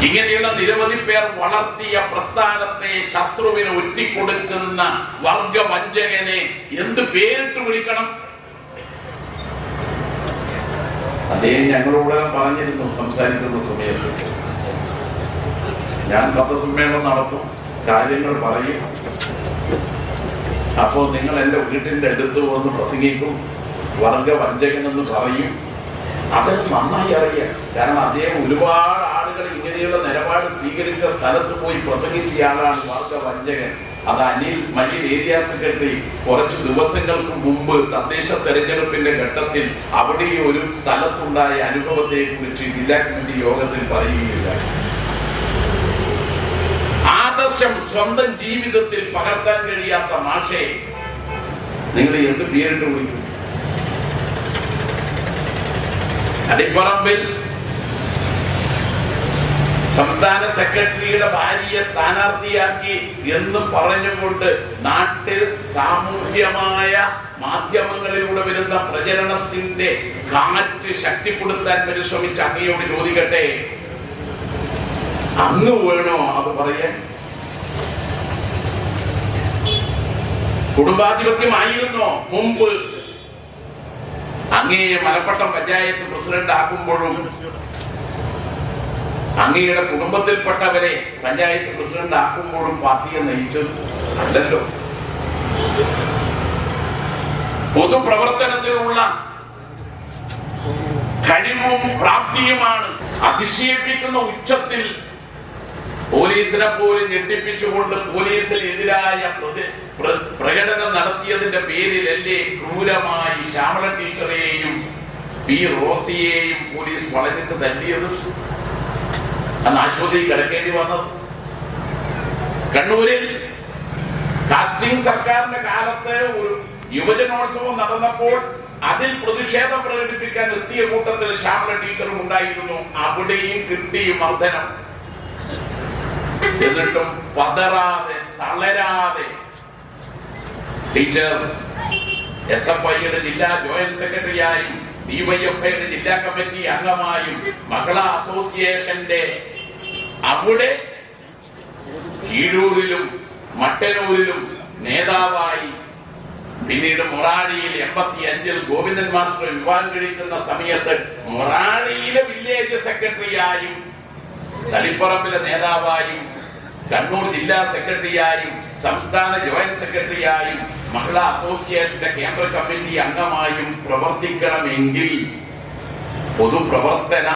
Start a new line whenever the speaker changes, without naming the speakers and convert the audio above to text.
ഇങ്ങനെയുള്ള നിരവധി പേർ വളർത്തിയ പ്രസ്ഥാനത്തെ ശത്രുവിന് ഒറ്റിക്കൊടുക്കുന്ന വർഗവഞ്ചകനെ എന്ത് പേരിട്ട് വിളിക്കണം? അദ്ദേഹം ഞങ്ങളോട് പറഞ്ഞിരുന്നു സംസാരിക്കുന്ന സമയത്ത്, ഞാൻ പത്രസമ്മേളനം നടത്തും, കാര്യങ്ങൾ പറയും, അപ്പോ നിങ്ങൾ എന്റെ വീട്ടിന്റെ അടുത്ത് വന്ന് പ്രസംഗിക്കും, വർഗവഞ്ചകനെന്ന് പറയും. അതെന്ന് നന്നായി അറിയാം. കാരണം അദ്ദേഹം ഒരുപാട് ആളുകൾ ഇങ്ങനെയുള്ള നിലപാട് സ്വീകരിച്ച സ്ഥലത്ത് പോയി പ്രസംഗിച്ചയാളാണ് വർഗവഞ്ചകൻ. അത് മജീദ് ഏരിയ സെക്രട്ടറി കുറച്ച് ദിവസങ്ങൾക്ക് മുമ്പ് തദ്ദേശ തെരഞ്ഞെടുപ്പിന്റെ ഘട്ടത്തിൽ അവിടെ ഒരു സ്ഥലത്തുണ്ടായ അനുഭവത്തെ കുറിച്ച് ജില്ലാ കമ്മിറ്റി യോഗത്തിൽ പറയുകയില്ല. ആദർശം സ്വന്തം ജീവിതത്തിൽ പകർത്താൻ കഴിയാത്ത മാഷയെ നിങ്ങൾ എന്ത് പേരിട്ട് വിളിക്കും? അടിപ്പറമ്പിൽ സംസ്ഥാന സെക്രട്ടറിയുടെ ഭാര്യയെ സ്ഥാനാർത്ഥിയാക്കി എന്ന് പറഞ്ഞുകൊണ്ട് നാട്ടിൽ സാമൂഹ്യമായ മാധ്യമങ്ങളിലൂടെ വരുന്ന പ്രചരണത്തിന്റെ കാറ്റ് ശക്തിപ്പെടുത്താൻ പരിശ്രമിച്ച അങ്ങയോട് ചോദിക്കട്ടെ, അങ്ങ് വേണോ അത് പറയാൻ? കുടുംബാധിപത്യമായിരുന്നോ മുമ്പ് അങ്ങയെ മലപ്പട്ടം പഞ്ചായത്ത് പ്രസിഡന്റ് ആക്കുമ്പോഴും അങ്ങയുടെ കുടുംബത്തിൽപ്പെട്ടവരെ പഞ്ചായത്ത് പ്രസിഡന്റ് ആക്കുമ്പോഴും പാർട്ടിയെ നയിച്ചത് അല്ലല്ലോ. പൊതുപ്രവർത്തനത്തിലുള്ള കഴിവും പ്രാപ്തിയുമാണ് അതിശയിപ്പിക്കുന്ന ഉച്ചത്തിൽ പോലീസിനെ പോലും ഞെട്ടിപ്പിച്ചുകൊണ്ട് പോലീസിനെതിരായ പ്രകടനം നടത്തിയതിന്റെ പേരിലല്ലേ ക്രൂരമായി ശ്യാമള ടീച്ചറെയും പി റോസിയെയും പോലീസ് വളഞ്ഞിട്ട് തല്ലിയത്, അന്ന് ആശുപത്രിയിൽ കിടക്കേണ്ടി വന്നത്? കണ്ണൂരിൽ കാസ്റ്റിംഗ് സർക്കാരിന്റെ കാലത്ത് ഒരു യുവജനോത്സവം നടന്നപ്പോൾ അതിൽ പ്രതിഷേധം പ്രകടിപ്പിക്കാൻ എത്തിയ കൂട്ടത്തിൽ ശ്യാമള ടീച്ചറും ഉണ്ടായിരുന്നു. അവിടെയും കിട്ടി മർദ്ദനം. എന്നിട്ടും പതറാതെ തളരാതെ ടീച്ചർ SFIയുടെ ജില്ലാ ജോയിന്റ് സെക്രട്ടറിയായും DYFIയുടെ ജില്ലാ കമ്മിറ്റി അംഗമായും മഹിളാ അസോസിയേഷന്റെ അവിടെ ഈഴൂരിലും മട്ടന്നൂരിലും നേതാവായി, പിന്നീട് മൊറാടിയിൽ 85-ൽ ഗോവിന്ദൻ മാസ്റ്റർ വിവാഹം കഴിക്കുന്ന സമയത്ത് മൊറാടിയിലെ വില്ലേജ് സെക്രട്ടറിയായും തളിപ്പറമ്പിലെ നേതാവായും കണ്ണൂർ ജില്ലാ സെക്രട്ടറിയായും സംസ്ഥാന ജോയിന്റ് സെക്രട്ടറിയായും മഹിളാ അസോസിയേഷന്റെ കേന്ദ്ര കമ്മിറ്റി അംഗമായും പ്രവർത്തിക്കണമെങ്കിൽ പൊതുപ്രവർത്തന